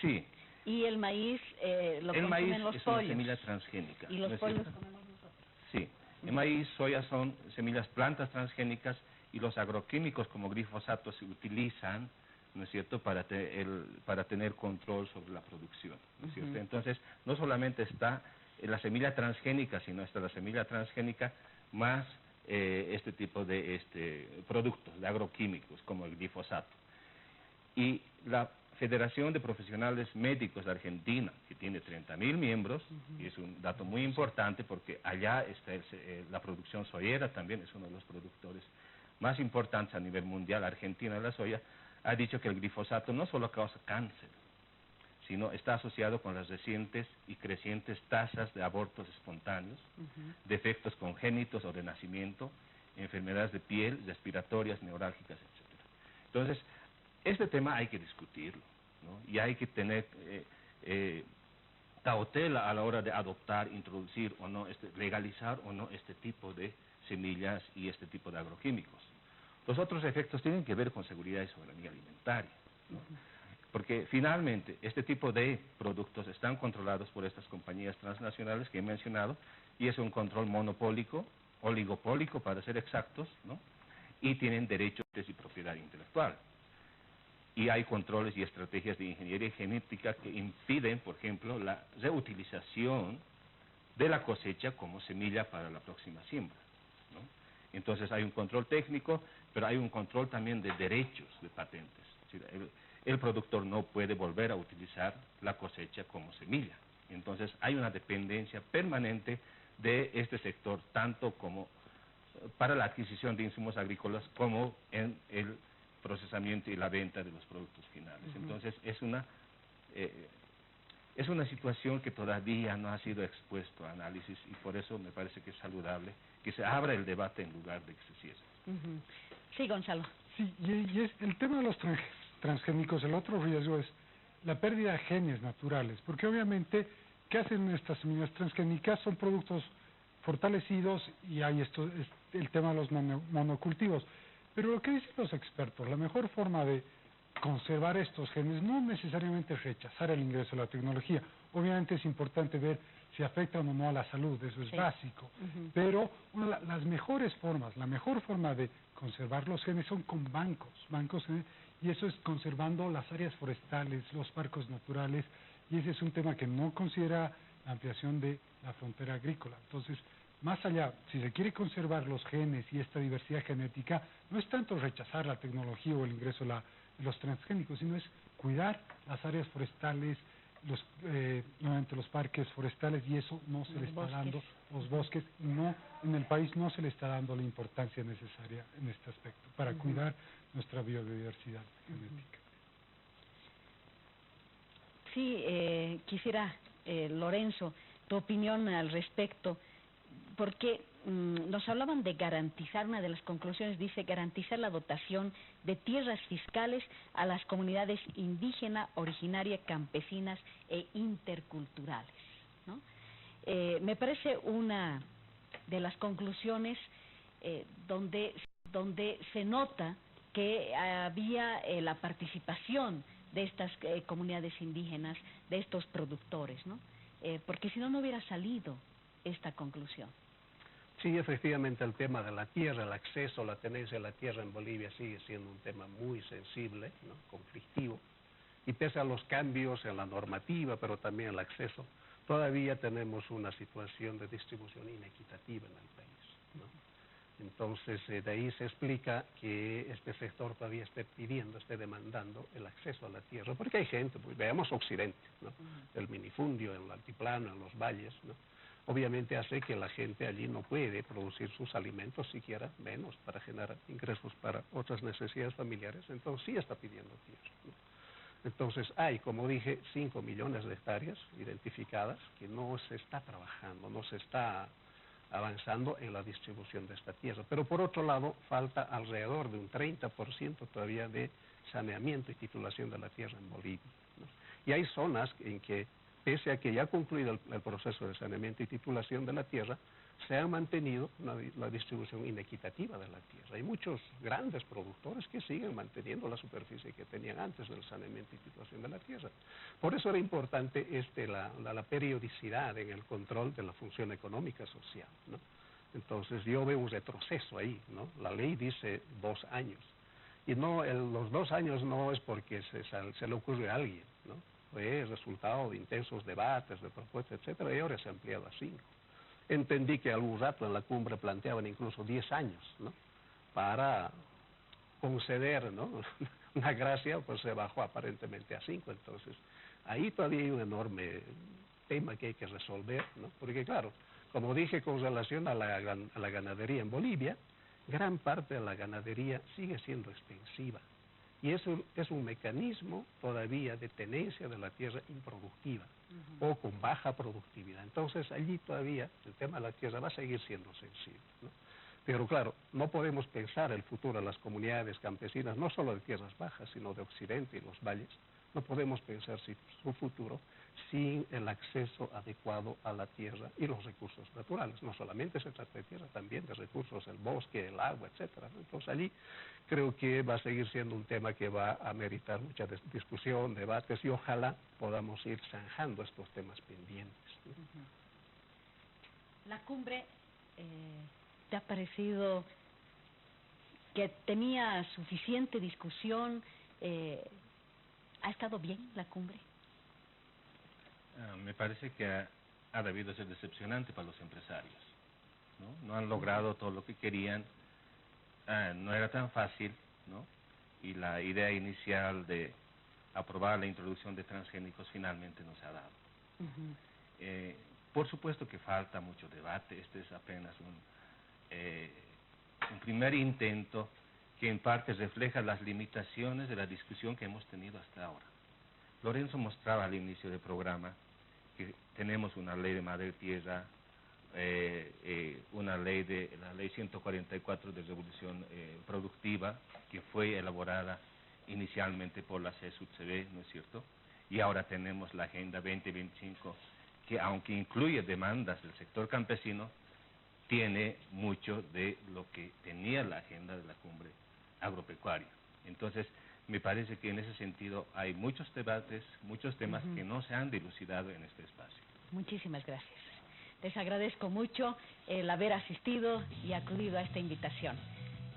Sí. Y el maíz lo el consumen maíz los es pollos. una semilla transgénica. Y los ¿no es pollos cierto? comemos nosotros. Sí. El maíz, soya son semillas plantas transgénicas, y los agroquímicos como glifosato se utilizan, ¿no es cierto?, para tener control sobre la producción, ¿no es cierto? Entonces, no solamente está la semilla transgénica, sino está la semilla transgénica más este tipo de productos, de agroquímicos, como el glifosato. Y la Federación de Profesionales Médicos de Argentina, que tiene 30.000 miembros, y es un dato muy importante porque allá está la producción soyera, también es uno de los productores más importantes a nivel mundial. Argentina, la soya, ha dicho que el glifosato no solo causa cáncer, sino está asociado con las recientes y crecientes tasas de abortos espontáneos, defectos congénitos o de nacimiento, enfermedades de piel, respiratorias, neurálgicas, etc. Entonces, este tema hay que discutirlo, ¿no? Y hay que tener cautela a la hora de adoptar, introducir o no, legalizar o no este tipo de semillas y este tipo de agroquímicos. Los otros efectos tienen que ver con seguridad y soberanía alimentaria, ¿no? Porque finalmente este tipo de productos están controlados por estas compañías transnacionales que he mencionado, y es un control monopólico, oligopólico para ser exactos, ¿no? Y tienen derechos y propiedad intelectual. Y hay controles y estrategias de ingeniería genética que impiden, por ejemplo, la reutilización de la cosecha como semilla para la próxima siembra, ¿no? Entonces hay un control técnico, pero hay un control también de derechos, de patentes. Es decir, el productor no puede volver a utilizar la cosecha como semilla. Entonces hay una dependencia permanente de este sector, tanto como para la adquisición de insumos agrícolas como en el procesamiento y la venta de los productos finales. Entonces es una situación que todavía no ha sido expuesto a análisis, y por eso me parece que es saludable que se abra el debate en lugar de que se cierre. Sí, Gonzalo. Sí, y es el tema de los transgénicos, el otro riesgo es la pérdida de genes naturales, porque obviamente, ¿qué hacen estas semillas transgénicas? Son productos fortalecidos, y hay el tema de los monocultivos. Pero lo que dicen los expertos, la mejor forma de conservar estos genes no necesariamente es rechazar el ingreso de la tecnología. Obviamente es importante ver si afectan o no a la salud, eso es básico. Pero las mejores formas, la mejor forma de conservar los genes son con bancos, y eso es conservando las áreas forestales, los parques naturales, y ese es un tema que no considera la ampliación de la frontera agrícola. Entonces, más allá, si se quiere conservar los genes y esta diversidad genética, no es tanto rechazar la tecnología o el ingreso de los transgénicos, sino es cuidar las áreas forestales, nuevamente los parques forestales, y eso no se le está dando, los bosques, no, en el país no se le está dando la importancia necesaria en este aspecto para cuidar nuestra biodiversidad genética. Sí, quisiera, Lorenzo, tu opinión al respecto, porque nos hablaban de garantizar, una de las conclusiones dice garantizar la dotación de tierras fiscales a las comunidades indígena, originaria, campesinas e interculturales, ¿no? Me parece una de las conclusiones donde se nota que había la participación de estas comunidades indígenas, de estos productores, ¿no? Porque si no, no hubiera salido esta conclusión. Sí, efectivamente, el tema de la tierra, el acceso, la tenencia de la tierra en Bolivia sigue siendo un tema muy sensible, ¿no? Conflictivo, y pese a los cambios en la normativa, pero también el acceso, todavía tenemos una situación de distribución inequitativa en el país, ¿no? Entonces, de ahí se explica que este sector todavía esté demandando el acceso a la tierra, porque hay gente, pues veamos Occidente, ¿no? El minifundio, en el altiplano, en los valles, ¿no? Obviamente hace que la gente allí no puede producir sus alimentos, siquiera menos para generar ingresos para otras necesidades familiares, entonces sí está pidiendo tierra, ¿no? Entonces hay, como dije, 5 millones de hectáreas identificadas que no se está trabajando, no se está avanzando en la distribución de esta tierra. Pero por otro lado, falta alrededor de un 30% todavía de saneamiento y titulación de la tierra en Bolivia, ¿no? Y hay zonas en que, pese a que ya ha concluido el proceso de saneamiento y titulación de la tierra, se ha mantenido la distribución inequitativa de la tierra. Hay muchos grandes productores que siguen manteniendo la superficie que tenían antes del saneamiento y titulación de la tierra. Por eso era importante la periodicidad en el control de la función económica social, ¿no? Entonces yo veo un retroceso ahí, ¿no? La ley dice 2 años. Y no, los 2 años no es porque se le ocurre a alguien, ¿no? Fue el resultado de intensos debates, de propuestas, etcétera, y ahora se ha ampliado a 5. Entendí que algún rato en la cumbre planteaban incluso 10 años, ¿no? Para conceder, ¿no? Una gracia, pues se bajó aparentemente a 5. Entonces, ahí todavía hay un enorme tema que hay que resolver, ¿no? Porque claro, como dije, con relación a la ganadería en Bolivia, gran parte de la ganadería sigue siendo extensiva. Y eso es un mecanismo todavía de tenencia de la tierra improductiva o con baja productividad. Entonces allí todavía el tema de la tierra va a seguir siendo sensible, ¿no? Pero claro, no podemos pensar el futuro de las comunidades campesinas, no solo de tierras bajas, sino de Occidente y los valles. No podemos pensar su futuro sin el acceso adecuado a la tierra y los recursos naturales. No solamente se trata de tierra, también de recursos, el bosque, el agua, etcétera, ¿no? Entonces allí creo que va a seguir siendo un tema que va a meritar mucha discusión, debates, y ojalá podamos ir zanjando estos temas pendientes, ¿no? La cumbre, ¿te ha parecido que tenía suficiente discusión? ¿Ha estado bien la cumbre? Me parece que ha debido ser decepcionante para los empresarios, ¿no? No han logrado todo lo que querían, no era tan fácil, ¿no? Y la idea inicial de aprobar la introducción de transgénicos finalmente no se ha dado. Por supuesto que falta mucho debate, este es apenas un primer intento que en parte refleja las limitaciones de la discusión que hemos tenido hasta ahora. Lorenzo mostraba al inicio del programa que tenemos una ley de madre tierra, la ley 144 de revolución productiva, que fue elaborada inicialmente por la CSUCB, ¿no es cierto? Y ahora tenemos la Agenda 2025, que aunque incluye demandas del sector campesino, tiene mucho de lo que tenía la agenda de la cumbre agropecuaria. Entonces, me parece que en ese sentido hay muchos debates, muchos temas que no se han dilucidado en este espacio. Muchísimas gracias. Les agradezco mucho el haber asistido y acudido a esta invitación.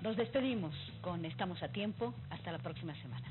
Nos despedimos con Estamos a Tiempo. Hasta la próxima semana.